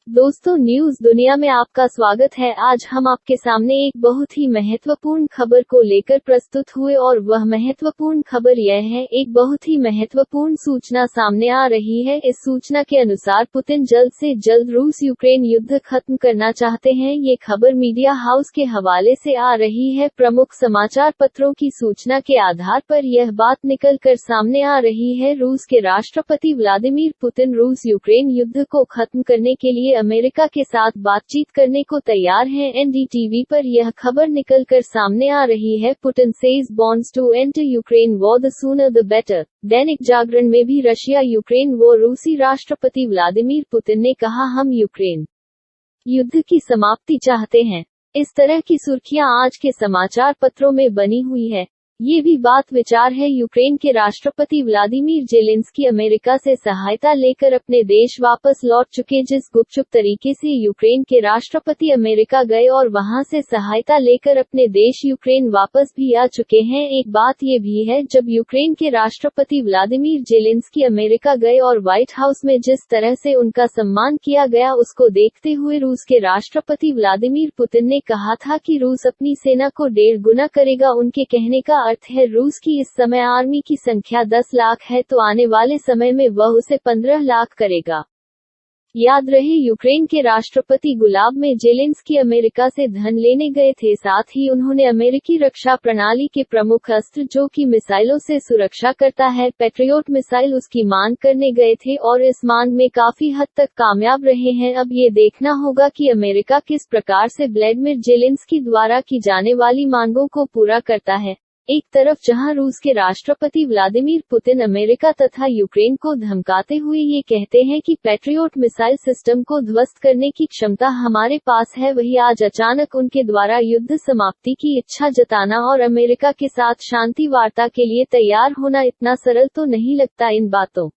दोस्तों, न्यूज दुनिया में आपका स्वागत है। आज हम आपके सामने एक बहुत ही महत्वपूर्ण खबर को लेकर प्रस्तुत हुए और वह महत्वपूर्ण खबर यह है, एक बहुत ही महत्वपूर्ण सूचना सामने आ रही है। इस सूचना के अनुसार पुतिन जल्द से जल्द रूस यूक्रेन युद्ध खत्म करना चाहते हैं। ये खबर मीडिया हाउस के हवाले से आ रही है। प्रमुख समाचार पत्रों की सूचना के आधार पर यह बात निकल कर सामने आ रही है। रूस के राष्ट्रपति व्लादिमीर पुतिन रूस यूक्रेन युद्ध को खत्म करने के लिए अमेरिका के साथ बातचीत करने को तैयार हैं। एनडीटीवी पर यह खबर निकल कर सामने आ रही है। Putin says wants to enter Ukraine war the sooner the better. Dainik Jagran में भी रशिया यूक्रेन वॉर। रूसी राष्ट्रपति व्लादिमीर पुतिन ने कहा, हम यूक्रेन युद्ध की समाप्ति चाहते हैं। इस तरह की सुर्खियां आज के समाचार पत्रों में बनी हुई है। ये भी बात विचार है। यूक्रेन के राष्ट्रपति व्लादिमीर जेलेंस्की अमेरिका से सहायता लेकर अपने देश वापस लौट चुके। जिस गुपचुप तरीके से यूक्रेन के राष्ट्रपति अमेरिका गए और वहां से सहायता लेकर अपने देश यूक्रेन वापस भी आ चुके हैं। एक बात ये भी है, जब यूक्रेन के राष्ट्रपति व्लादिमीर जेलेंस्की अमेरिका गए और व्हाइट हाउस में जिस तरह से उनका सम्मान किया गया, उसको देखते हुए रूस के राष्ट्रपति व्लादिमीर पुतिन ने कहा था कि रूस अपनी सेना को 1.5 गुना करेगा। उनके कहने का अर्थ है, रूस की इस समय आर्मी की संख्या 10 लाख है, तो आने वाले समय में वह उसे 15 लाख करेगा। याद रहे, यूक्रेन के राष्ट्रपति गुलाब में जेलेंस्की अमेरिका से धन लेने गए थे। साथ ही उन्होंने अमेरिकी रक्षा प्रणाली के प्रमुख अस्त्र, जो कि मिसाइलों से सुरक्षा करता है, पैट्रियोट मिसाइल, उसकी मांग करने गए थे और इस मांग में काफी हद तक कामयाब रहे हैं। अब ये देखना होगा कि अमेरिका किस प्रकार से व्लादिमीर जेलेंस्की द्वारा की जाने वाली मांगों को पूरा करता है। एक तरफ जहां रूस के राष्ट्रपति व्लादिमीर पुतिन अमेरिका तथा यूक्रेन को धमकाते हुए ये कहते हैं कि पैट्रियोट मिसाइल सिस्टम को ध्वस्त करने की क्षमता हमारे पास है, वहीं आज अचानक उनके द्वारा युद्ध समाप्ति की इच्छा जताना और अमेरिका के साथ शांति वार्ता के लिए तैयार होना इतना सरल तो नहीं लगता। इन बातों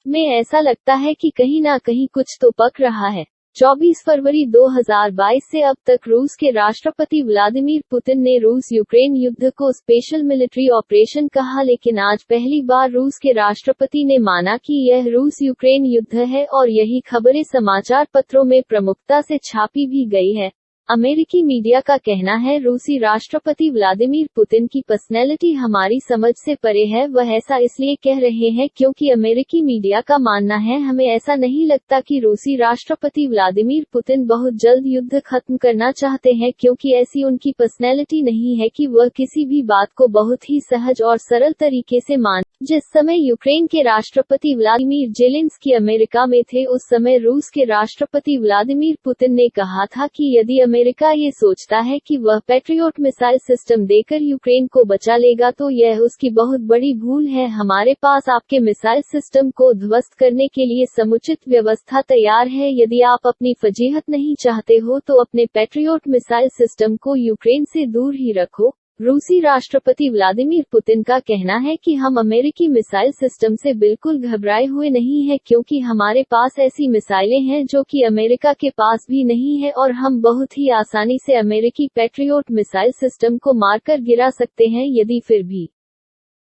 में ऐसा लगता है कि कहीं ना कहीं कुछ तो पक रहा है। 24 फरवरी 2022 से अब तक रूस के राष्ट्रपति व्लादिमीर पुतिन ने रूस यूक्रेन युद्ध को स्पेशल मिलिट्री ऑपरेशन कहा, लेकिन आज पहली बार रूस के राष्ट्रपति ने माना कि यह रूस यूक्रेन युद्ध है और यही खबरें समाचार पत्रों में प्रमुखता से छापी भी गई है। अमेरिकी मीडिया का कहना है, रूसी राष्ट्रपति व्लादिमीर पुतिन की पर्सनैलिटी हमारी समझ से परे है। वह ऐसा इसलिए कह रहे हैं क्योंकि अमेरिकी मीडिया का मानना है, हमें ऐसा नहीं लगता कि रूसी राष्ट्रपति व्लादिमीर पुतिन बहुत जल्द युद्ध खत्म करना चाहते हैं, क्योंकि ऐसी उनकी पर्सनैलिटी नहीं है कि वह किसी भी बात को बहुत ही सहज और सरल तरीके से मान। जिस समय यूक्रेन के राष्ट्रपति व्लादिमीर जेलेंस्की अमेरिका में थे, उस समय रूस के राष्ट्रपति व्लादिमीर पुतिन ने कहा था कि यदि अमेरिका ये सोचता है कि वह पैट्रियोट मिसाइल सिस्टम देकर यूक्रेन को बचा लेगा, तो यह उसकी बहुत बड़ी भूल है। हमारे पास आपके मिसाइल सिस्टम को ध्वस्त करने के लिए समुचित व्यवस्था तैयार है। यदि आप अपनी फजीहत नहीं चाहते हो तो अपने पैट्रियोट मिसाइल सिस्टम को यूक्रेन से दूर ही रखो। रूसी राष्ट्रपति व्लादिमीर पुतिन का कहना है कि हम अमेरिकी मिसाइल सिस्टम से बिल्कुल घबराए हुए नहीं हैं, क्योंकि हमारे पास ऐसी मिसाइलें हैं जो कि अमेरिका के पास भी नहीं है और हम बहुत ही आसानी से अमेरिकी पैट्रियोट मिसाइल सिस्टम को मारकर गिरा सकते हैं। यदि फिर भी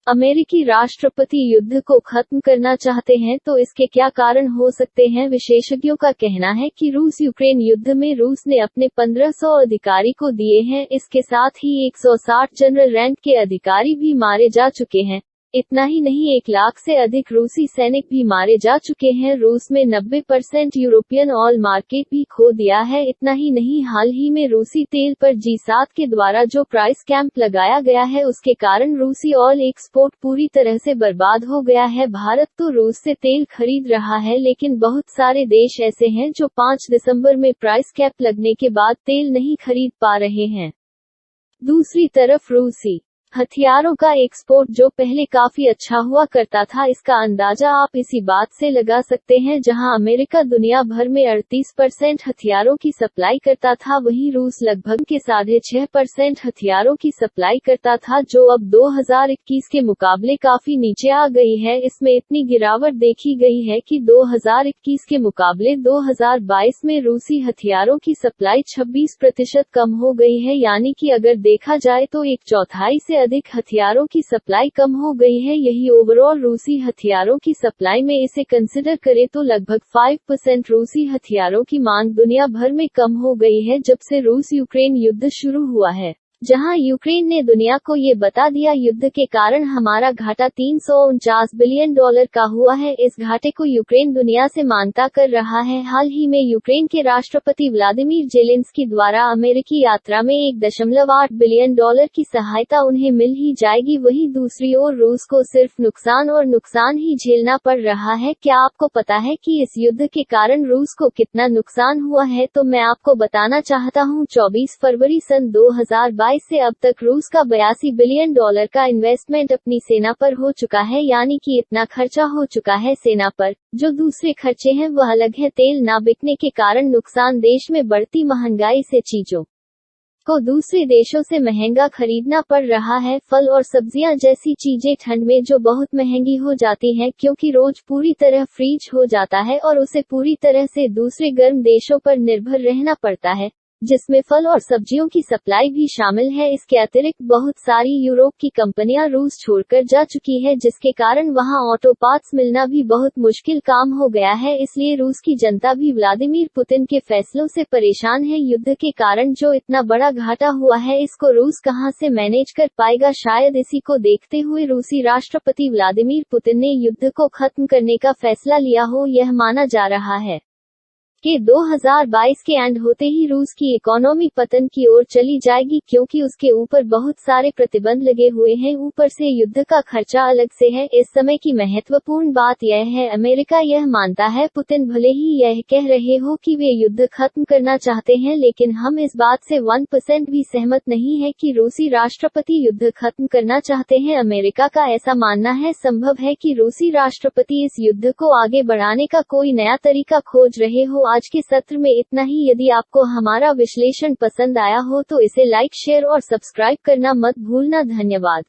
अमेरिकी राष्ट्रपति युद्ध को खत्म करना चाहते हैं तो इसके क्या कारण हो सकते हैं? विशेषज्ञों का कहना है कि रूस यूक्रेन युद्ध में रूस ने अपने 1500 अधिकारी को दिए हैं। इसके साथ ही 160 जनरल रैंक के अधिकारी भी मारे जा चुके हैं। इतना ही नहीं, 1 लाख से अधिक रूसी सैनिक भी मारे जा चुके हैं। रूस में 90% यूरोपियन ऑयल मार्केट भी खो दिया है। इतना ही नहीं, हाल ही में रूसी तेल पर G7 के द्वारा जो प्राइस कैंप लगाया गया है, उसके कारण रूसी ऑयल एक्सपोर्ट पूरी तरह से बर्बाद हो गया है। भारत तो रूस से तेल खरीद रहा है, लेकिन बहुत सारे देश ऐसे हैं जो 5 दिसंबर में प्राइस कैप लगने के बाद तेल नहीं खरीद पा रहे हैं। दूसरी तरफ रूसी हथियारों का एक्सपोर्ट जो पहले काफी अच्छा हुआ करता था, इसका अंदाजा आप इसी बात से लगा सकते हैं। जहां अमेरिका दुनिया भर में 38% हथियारों की सप्लाई करता था, वहीं रूस लगभग के 6.5% हथियारों की सप्लाई करता था, जो अब 2021 के मुकाबले काफी नीचे आ गई है। इसमें इतनी गिरावट देखी गई है कि 2021 के मुकाबले 2022 में रूसी हथियारों की सप्लाई 26% कम हो गई है। यानी कि अगर देखा जाए तो 1/4 से अधिक हथियारों की सप्लाई कम हो गई है। यही ओवरऑल रूसी हथियारों की सप्लाई में इसे कंसिडर करें तो लगभग 5% रूसी हथियारों की मांग दुनिया भर में कम हो गई है जब से रूस यूक्रेन युद्ध शुरू हुआ है, जहां यूक्रेन ने दुनिया को ये बता दिया युद्ध के कारण हमारा घाटा $349 बिलियन का हुआ है। इस घाटे को यूक्रेन दुनिया से मानता कर रहा है। हाल ही में यूक्रेन के राष्ट्रपति व्लादिमीर जेलेंस्की द्वारा अमेरिकी यात्रा में $1.8 बिलियन की सहायता उन्हें मिल ही जाएगी। वहीं दूसरी ओर रूस को सिर्फ नुकसान और नुकसान ही झेलना पड़ रहा है। क्या आपको पता है कि इस युद्ध के कारण रूस को कितना नुकसान हुआ है? तो मैं आपको बताना चाहता हूँ। 24 फरवरी सन 2022 से अब तक रूस का $82 बिलियन का इन्वेस्टमेंट अपनी सेना पर हो चुका है, यानी कि इतना खर्चा हो चुका है सेना पर। जो दूसरे खर्चे हैं वह अलग है। तेल ना बिकने के कारण नुकसान, देश में बढ़ती महंगाई से चीजों को दूसरे देशों से महंगा खरीदना पड़ रहा है। फल और सब्जियां जैसी चीजें ठंड में जो बहुत महंगी हो जाती हैं क्योंकि रोज पूरी तरह फ्रीज हो जाता है और उसे पूरी तरह से दूसरे गर्म देशों पर निर्भर रहना पड़ता है, जिसमें फल और सब्जियों की सप्लाई भी शामिल है। इसके अतिरिक्त बहुत सारी यूरोप की कंपनियां रूस छोड़कर जा चुकी है, जिसके कारण वहां ऑटो पार्ट्स मिलना भी बहुत मुश्किल काम हो गया है। इसलिए रूस की जनता भी व्लादिमीर पुतिन के फैसलों से परेशान है। युद्ध के कारण जो इतना बड़ा घाटा हुआ है, इसको रूस कहां से मैनेज कर पाएगा? शायद इसी को देखते हुए रूसी राष्ट्रपति व्लादिमीर पुतिन ने युद्ध को खत्म करने का फैसला लिया हो। यह माना जा रहा है कि 2022 के एंड होते ही रूस की इकोनॉमी पतन की ओर चली जाएगी, क्योंकि उसके ऊपर बहुत सारे प्रतिबंध लगे हुए हैं। ऊपर से युद्ध का खर्चा अलग से है। इस समय की महत्वपूर्ण बात यह है, अमेरिका यह मानता है, पुतिन भले ही यह कह रहे हो कि वे युद्ध खत्म करना चाहते हैं, लेकिन हम इस बात से 1% भी सहमत नहीं है कि रूसी राष्ट्रपति युद्ध खत्म करना चाहते हैं। अमेरिका का ऐसा मानना है संभव है कि रूसी राष्ट्रपति इस युद्ध को आगे बढ़ाने का कोई नया तरीका खोज रहे हो। आज के सत्र में इतना ही। यदि आपको हमारा विश्लेषण पसंद आया हो तो इसे लाइक, शेयर और सब्सक्राइब करना मत भूलना। धन्यवाद।